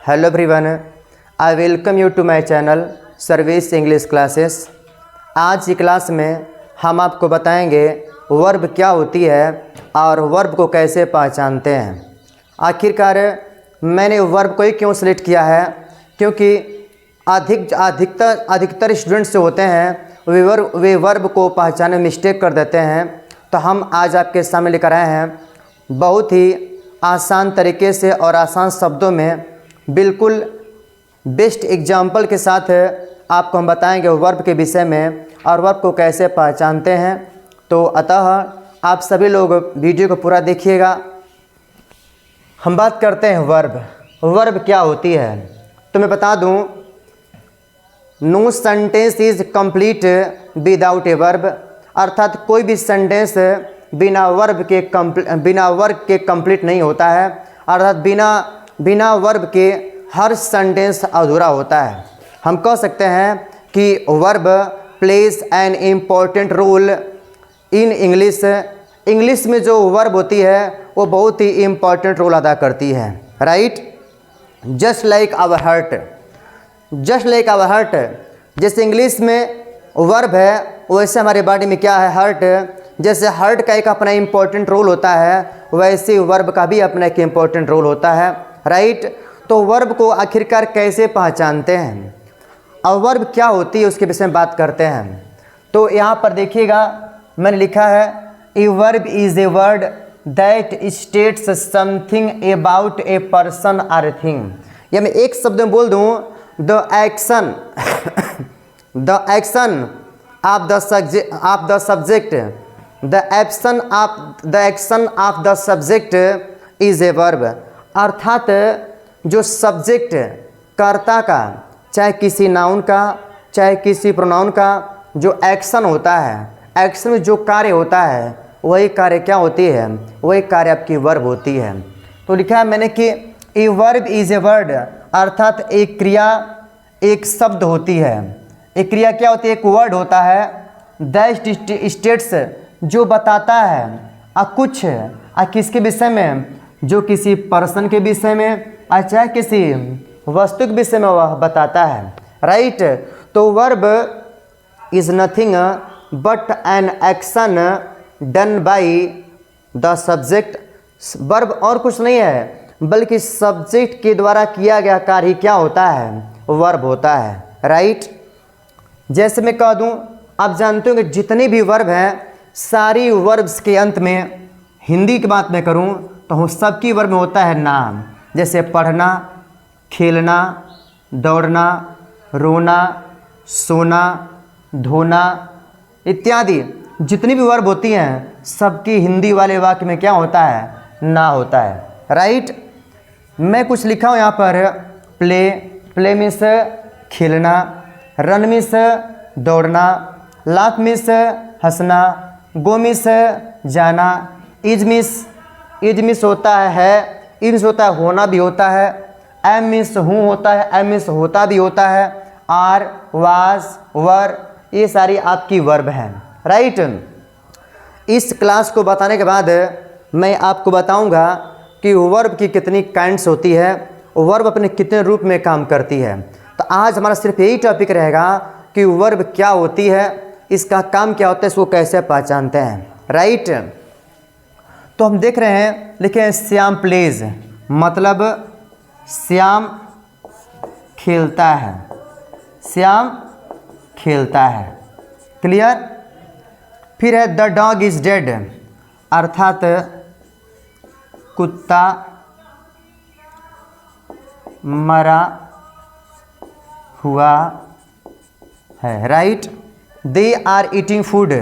Hello everyone, I welcome you to my channel service English classes. आज की class में हम आपको बताएंगे वर्ब क्या होती है और वर्ब को कैसे पहचानते हैं। आखिरकार मैंने वर्ब को ही क्यों सेलेक्ट किया है, क्योंकि अधिकतर स्टूडेंट्स जो होते हैं वे वर्ब को पहचानने में मिस्टेक कर देते हैं। तो हम आज आपके सामने लेकर आए हैं बहुत ही आसान तरीके से और आसान शब्दों में बिल्कुल बेस्ट एग्जाम्पल के साथ आपको हम बताएंगे वर्ब के विषय में और वर्ब को कैसे पहचानते हैं। तो अतः आप सभी लोग वीडियो को पूरा देखिएगा। हम बात करते हैं वर्ब क्या होती है। तो मैं बता दूं, no sentence is complete without a verb, अर्थात कोई भी सेंटेंस बिना वर्ब के कंप्लीट नहीं होता है। अर्थात बिना वर्ब के हर सेंटेंस अधूरा होता है। हम कह सकते हैं कि verb plays an important role in English में जो वर्ब होती है वो बहुत ही इम्पॉर्टेंट रोल अदा करती है। Right, just like our heart. जैसे इंग्लिश में वर्ब है वैसे हमारे बॉडी में क्या है, हार्ट। जैसे हार्ट का एक अपना इम्पोर्टेंट रोल होता है वैसे वर्ब का भी अपना एक इम्पोर्टेंट रोल होता है। राइट, तो वर्ब को आखिरकार कैसे पहचानते हैं और वर्ब क्या होती है उसके विषय में बात करते हैं। तो यहाँ पर देखिएगा मैंने लिखा है, a verb is a word that states something about a person और ए थिंग। या मैं एक शब्द में बोल दूँ, the action of the subject, the action of the subject is a verb. अर्थात जो सब्जेक्ट कर्ता का, चाहे किसी नाउन का चाहे किसी प्रोनाउन का जो एक्शन होता है, एक्शन में जो कार्य होता है वही कार्य क्या होती है, वही कार्य आपकी वर्ब होती है। तो लिखा है मैंने कि a verb is a word, अर्थात एक क्रिया एक शब्द होती है। एक क्रिया क्या होती है, एक वर्ड होता है दैट स्टेट्स, जो बताता है कुछ किसके विषय में, जो किसी पर्सन के विषय में चाहे किसी वस्तु के विषय में वह बताता है। राइट, तो verb is nothing but an action done by the subject. Verb और कुछ नहीं है बल्कि सब्जेक्ट के द्वारा किया गया कार्य क्या होता है, वर्ब होता है। राइट, जैसे मैं कह दूं, आप जानते हो कि जितनी भी वर्ब हैं सारी वर्ब्स के अंत में, हिंदी की बात मैं करूं तो सबकी वर्ब में होता है नाम। जैसे पढ़ना, खेलना, दौड़ना, रोना, सोना, धोना इत्यादि जितनी भी वर्ब होती हैं सबकी हिंदी वाले वाक्य में क्या होता है, ना होता है। राइट, मैं कुछ लिखा हूँ यहाँ पर, प्ले मीन्स खेलना, रन मीन्स दौड़ना, लाफ मीन्स हंसना, गो मीन्स जाना, इज मीन्स होता है, मीन्स होता है होना भी होता है, एम मीन्स हूँ होता है, एम मीन्स होता भी होता है, आर, वाज, वर, ये सारी आपकी वर्ब हैं। राइट, इस क्लास को बताने के बाद मैं आपको बताऊंगा कि वर्ब की कितनी काइंड्स होती है, वर्ब अपने कितने रूप में काम करती है। तो आज हमारा सिर्फ यही टॉपिक रहेगा कि वर्ब क्या होती है, इसका काम क्या होता है, इसको कैसे पहचानते हैं। राइट, तो हम देख रहे हैं, लिखे हैं श्याम प्लेज, मतलब श्याम खेलता है, श्याम खेलता है। क्लियर। फिर है द डॉग इज डेड, अर्थात कुत्ता मरा हुआ है। Right, they are eating food,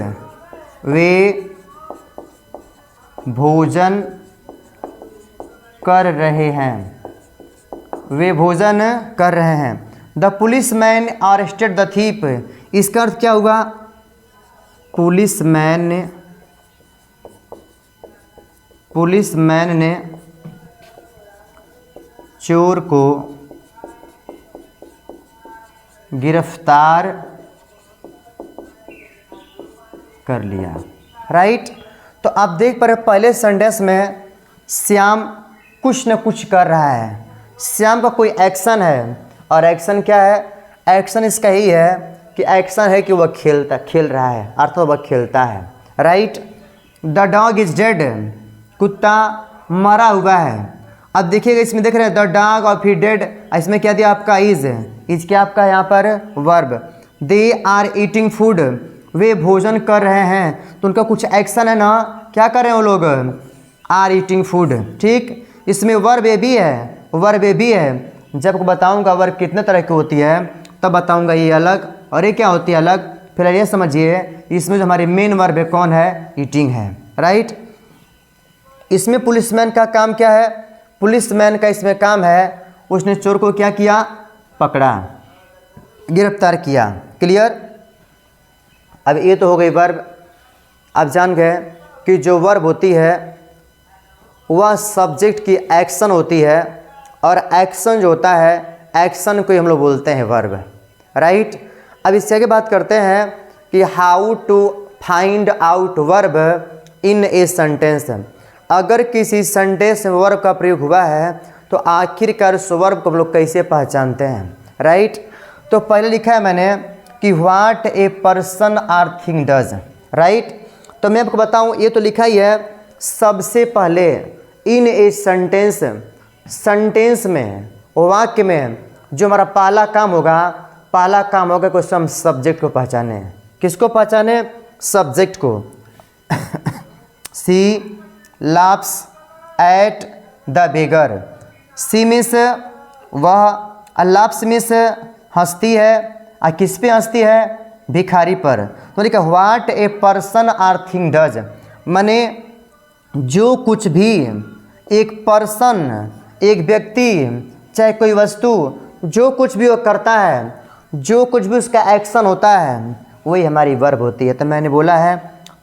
वे भोजन कर रहे हैं, वे भोजन कर रहे हैं। The policeman arrested the thief, इसका अर्थ क्या हुआ, पुलिसमैन ने चोर को गिरफ्तार कर लिया। राइट, तो आप देख पा रहे पहले सेंटेंस में श्याम कुछ न कुछ कर रहा है, श्याम का कोई एक्शन है, और एक्शन क्या है, एक्शन इसका ही है कि एक्शन है कि वह खेल रहा है, अर्थात वह खेलता है, right. The dog is dead, कुत्ता मरा हुआ है। अब देखिएगा इसमें देख रहे हैं द डॉग और फिर डेड, इसमें क्या दिया आपका इज क्या आपका यहाँ पर verb. They are eating food, वे भोजन कर रहे हैं, तो उनका कुछ एक्शन है ना, क्या कर रहे हैं वो लोग, आर ईटिंग फूड, ठीक। इसमें वर्ब ए भी है, वर्ब ए भी है। जब बताऊंगा वर्ब कितने तरह की होती है तब बताऊंगा ये अलग और ये क्या होती है अलग। फिलहाल ये समझिए इसमें जो हमारी मेन वर्ब है कौन है, ईटिंग है, राइट। इसमें पुलिसमैन का काम क्या है, पुलिसमैन का इसमें काम है उसने चोर को क्या किया, पकड़ा, गिरफ्तार किया, क्लियर। अब ये तो हो गई वर्ब। आप जान गए कि जो वर्ब होती है वह सब्जेक्ट की एक्शन होती है, और एक्शन जो होता है एक्शन को ही हम लोग बोलते हैं वर्ब, राइट। अब इससे आगे बात करते हैं कि how to find out verb in a sentence. अगर किसी सेंटेंस में वर्ब का प्रयोग हुआ है तो आखिरकार उस वर्ब को हम लोग कैसे पहचानते हैं, राइट। तो पहले लिखा है मैंने कि what a person or thing does, right. तो मैं आपको बताऊं ये तो लिखा ही है। सबसे पहले इन ए सेंटेंस, सेंटेंस में, वाक्य में जो हमारा पहला काम होगा कि हम सब्जेक्ट को पहचाने। किसको पहचाने, सब्जेक्ट को। She laughs at the beggar, she means वह, लाफ्स मीन्स हंसती है, और किस पे हंसती है, भिखारी पर। तो लिखा what a person or thing does, माने जो कुछ भी एक पर्सन, एक व्यक्ति, चाहे कोई वस्तु, जो कुछ भी वो करता है, जो कुछ भी उसका एक्शन होता है वही हमारी वर्ब होती है। तो मैंने बोला है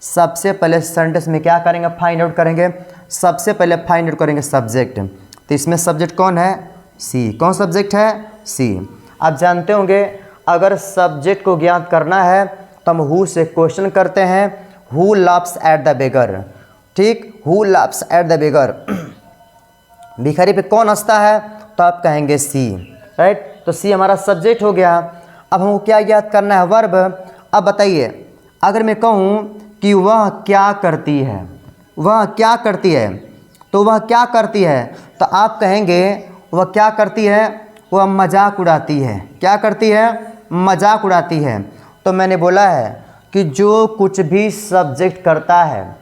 सबसे पहले सेंटेंस में क्या करेंगे, फाइंड आउट करेंगे। सबसे पहले फाइंड आउट करेंगे सब्जेक्ट। तो इसमें सब्जेक्ट कौन है, सी। कौन सब्जेक्ट है, सी। आप जानते होंगे अगर सब्जेक्ट को ज्ञात करना है तो हम हु से क्वेश्चन करते हैं, who laughs at the beggar, ठीक, who laughs at the beggar, भिखारी पे कौन हंसता है, तो आप कहेंगे सी, राइट। तो सी हमारा सब्जेक्ट हो गया। अब हमको क्या याद करना है, वर्ब। अब बताइए अगर मैं कहूँ कि वह क्या करती है, वह क्या करती है, तो वह क्या करती है, तो आप कहेंगे वह क्या करती है, वह मजाक उड़ाती है। क्या करती है, मजाक उड़ाती है। तो मैंने बोला है कि जो कुछ भी सब्जेक्ट करता है,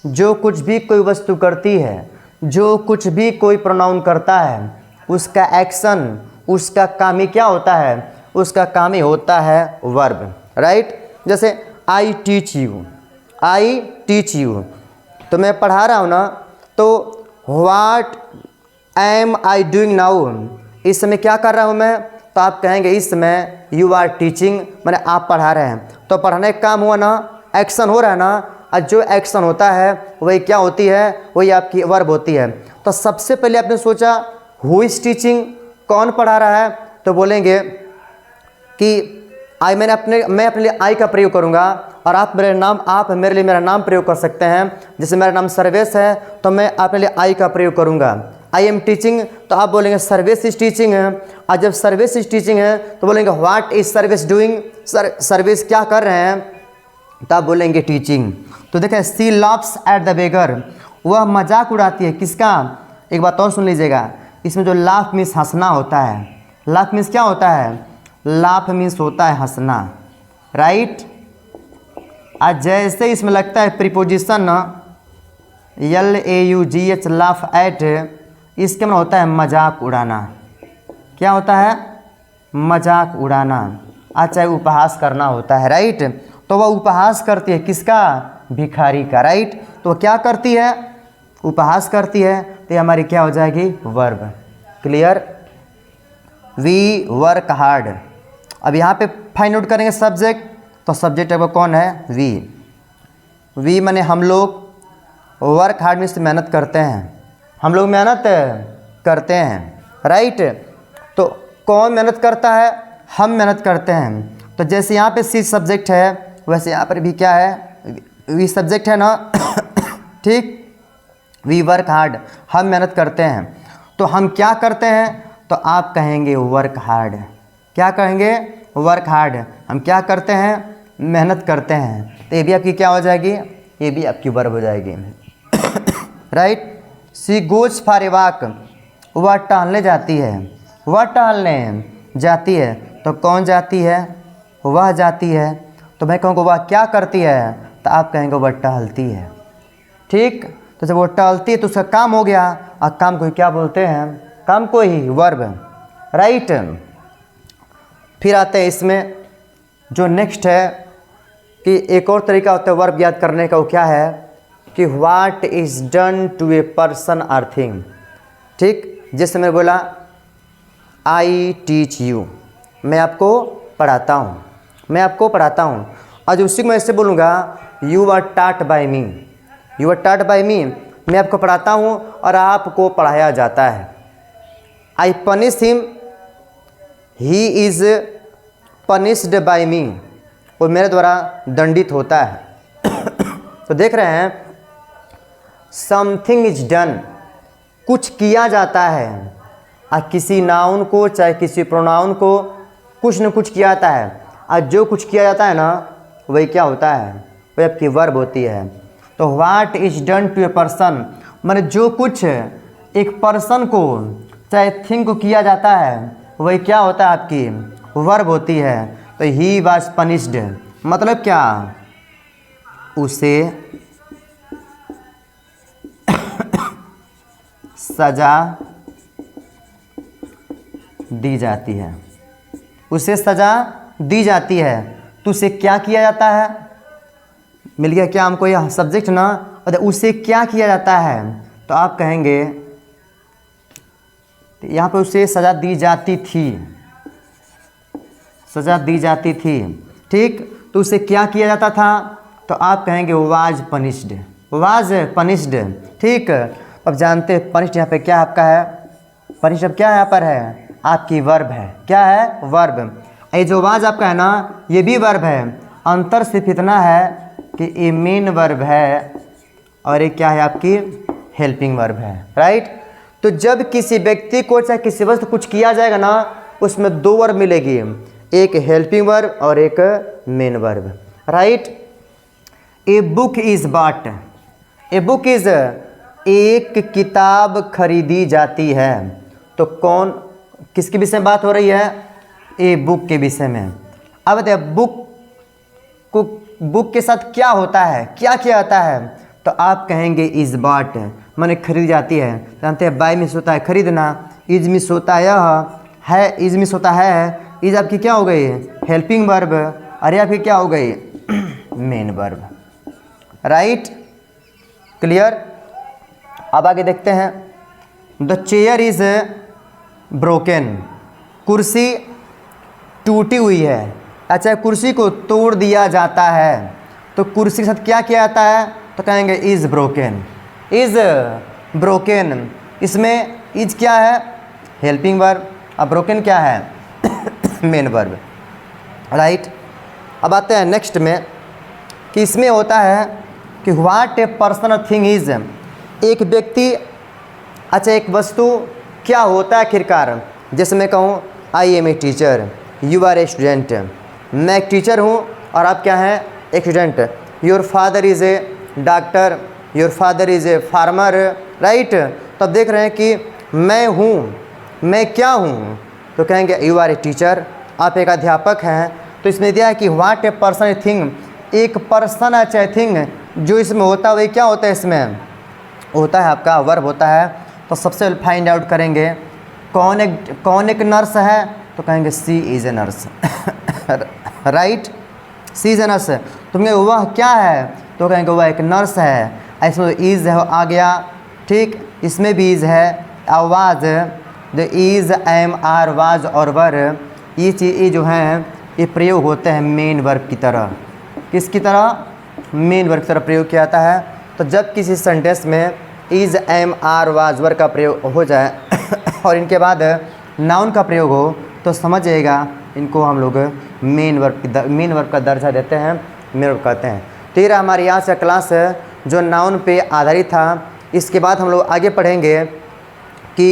जो कुछ भी कोई वस्तु करती है, जो कुछ भी कोई प्रोनाउन करता है, उसका एक्शन, उसका काम ही क्या होता है, उसका काम ही होता है वर्ब, राइट। जैसे I teach you, I teach you, तो मैं पढ़ा रहा हूँ ना, तो what am I doing now, इस समय क्या कर रहा हूँ मैं, तो आप कहेंगे इस समय यू आर टीचिंग, मैंने आप पढ़ा रहे हैं। तो पढ़ाने का काम हुआ ना, एक्शन हो रहा है ना, और जो एक्शन होता है वही क्या होती है, वही आपकी वर्ब होती है। तो सबसे पहले आपने सोचा हु इज टीचिंग, कौन पढ़ा रहा है, तो बोलेंगे कि आई, मैं अपने लिए आई का प्रयोग करूंगा, और आप मेरे लिए मेरा नाम प्रयोग कर सकते हैं। जैसे मेरा नाम सर्वेश है तो मैं अपने लिए आई का प्रयोग करूंगा, आई एम टीचिंग, तो आप बोलेंगे सर्वेश इज टीचिंग है। और जब सर्वेश इज टीचिंग है तो बोलेंगे what is Sarvesh doing, Sarvesh क्या कर रहे हैं, तो आप बोलेंगे टीचिंग। तो देखें सी लाफ्स एट द बेगर, वह मजाक उड़ाती है, किसका, एक बात और सुन लीजिएगा। इसमें जो लाफ मीन्स हंसना होता है, लाफ मीन्स क्या होता है, लाफ मीन्स होता है हंसना, राइट। आज जैसे इसमें लगता है प्रीपोजिशन LAUGH, लाफ एट, इसके में होता है मजाक उड़ाना। क्या होता है, मजाक उड़ाना। आज चाहे उपहास करना होता है, राइट। तो वह उपहास करती है, किसका, भिखारी का, राइट। तो वह क्या करती है, उपहास करती है, तो ये हमारी क्या हो जाएगी, verb, clear. We work hard. अब यहाँ पे फाइंड आउट करेंगे सब्जेक्ट, तो सब्जेक्ट आपका कौन है, वी माने हम लोग, वर्क हार्ड मीन्स मेहनत करते हैं, हम लोग मेहनत करते हैं, राइट। तो कौन मेहनत करता है, हम मेहनत करते हैं। तो जैसे यहाँ पे सी सब्जेक्ट है वैसे यहाँ पर भी क्या है, वी सब्जेक्ट है ना, ठीक। वी वर्क हार्ड, हम मेहनत करते हैं। तो हम क्या करते हैं, तो आप कहेंगे वर्क हार्ड। क्या कहेंगे? Work hard. हम क्या करते हैं? मेहनत करते हैं। तो ये भी आपकी क्या हो जाएगी? ये भी आपकी वर्ब हो जाएगी। Right. She goes for a walk, वह टहलने जाती है। वह टहलने जाती है, तो कौन जाती है? वह जाती है। तो मैं कहूँगा वह क्या करती है? तो आप कहेंगे वह टहलती है। ठीक। तो जब वो टहलती है तो उसका काम हो गया, और काम को क्या बोलते हैं? काम को ही वर्ब। राइट। फिर आते हैं इसमें जो नेक्स्ट है कि एक और तरीका होता है वर्ब याद करने का। वो क्या है कि what is done to a person or thing. ठीक। जैसे मैं बोला आई टीच यू, मैं आपको पढ़ाता हूँ, मैं आपको पढ़ाता हूँ। आज उसी को मैं ऐसे बोलूँगा you are taught by me, you are taught by me, मैं आपको पढ़ाता हूँ और आपको पढ़ाया जाता है। I punish him, he is punished by me, वो मेरे द्वारा दंडित होता है। तो देख रहे हैं समथिंग इज डन, कुछ किया जाता है। और किसी नाउन को चाहे किसी प्रोनाउन को कुछ न कुछ किया जाता है, और जो कुछ किया जाता है ना वही क्या होता है? वही आपकी वर्ब होती है। तो what is done to a person, माने जो कुछ एक पर्सन को चाहे थिंग को किया जाता है वही क्या होता है? आपकी वर्ब होती है। तो ही वाज पनिश्ड मतलब क्या? उसे सजा दी जाती है, उसे सजा दी जाती है। तो उसे क्या किया जाता है? मिल गया क्या हमको यह सब्जेक्ट ना? और उसे क्या किया जाता है? तो आप कहेंगे यहाँ पे उसे सजा दी जाती थी, सजा दी जाती थी। ठीक। तो उसे क्या किया जाता था? तो आप कहेंगे वाज पनिश्ड, वाज पनिश्ड। ठीक। अब जानते हैं पनिश्ड यहाँ पे क्या आपका है? पनिश्ड अब क्या यहाँ पर है? आपकी वर्ब है। क्या है? वर्ब। ये जो वाज आपका है ना ये भी वर्ब है। अंतर सिर्फ इतना है कि ये मेन वर्ब है और ये क्या है? आपकी हेल्पिंग वर्ब है। राइट। तो जब किसी व्यक्ति को चाहे किसी वस्तु कुछ किया जाएगा ना उसमें दो वर्ब मिलेगी, एक हेल्पिंग वर्ब और एक main verb. Right. A book is bought, a book is, एक किताब खरीदी जाती है। तो कौन किसके विषय में बात हो रही है? ए बुक के विषय में। अब बताइए बुक को, बुक के साथ क्या होता है? क्या किया जाता है? तो आप कहेंगे इज बॉट, माने खरीदी जाती है। जानते हैं बाय मिस होता है खरीदना, इज मिस होता है यह है, इज मिस होता है, इज आपकी क्या हो गई? हेल्पिंग वर्ब, अरे आपकी क्या हो गई? Main verb. राइट। क्लियर। अब आगे देखते हैं द चेयर इज ब्रोकन, कुर्सी टूटी हुई है। अच्छा कुर्सी को तोड़ दिया जाता है। तो कुर्सी के साथ क्या किया जाता है? तो कहेंगे इज ब्रोकन, इज ब्रोकन। इसमें इज क्या है? हेल्पिंग वर्ब, और ब्रोकन क्या है? Main verb. राइट। अब आते हैं नेक्स्ट में कि इसमें होता है कि what a person thing is, एक व्यक्ति, अच्छा एक वस्तु क्या होता है आखिरकार? जैसे मैं कहूँ I am a teacher, you are a student, मैं एक टीचर हूँ और आप क्या हैं? एक student. Your father is a doctor, your father is a farmer. Right. तब देख रहे हैं कि मैं हूँ, मैं क्या हूँ? तो कहेंगे यू आर ए टीचर, आप एक अध्यापक हैं। तो इसमें दिया है कि what a person a thing, एक पर्सन है चाहे थिंग, जो इसमें होता है वही क्या होता है? इसमें होता है आपका वर्ब होता है। तो सबसे पहले फाइंड आउट करेंगे कौन एक नर्स है? तो कहेंगे she is a nurse. Right. She is a nurse. तो कहेंगे वह क्या है? तो कहेंगे वह एक नर्स है। इसमें इज़ है आ गया। ठीक। इसमें भी इज़ है, आवाज़, the is am are was और वर, ये चीज़ ये जो हैं ये प्रयोग होते हैं मेन वर्ब की तरह। किसकी तरह? मेन वर्ब की तरह प्रयोग किया जाता है। तो जब किसी सेंटेंस में is am are was were का प्रयोग हो जाए और इनके बाद नाउन का प्रयोग हो तो समझिएगा इनको हम लोग मेन वर्ब का दर्जा देते हैं, मेन वर्ब कहते हैं। तो ये हमारी यहाँ से क्लास है जो नाउन पे आधारित था। इसके बाद हम लोग आगे पढ़ेंगे कि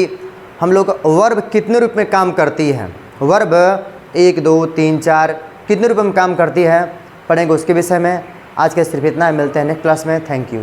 हम लोग वर्ब कितने रूप में काम करती है, वर्ब 1 2 3 4 कितने रूप में काम करती है पढ़ेंगे उसके विषय में। आज के सिर्फ इतना, मिलते हैं नेक्स्ट क्लास में। Thank you.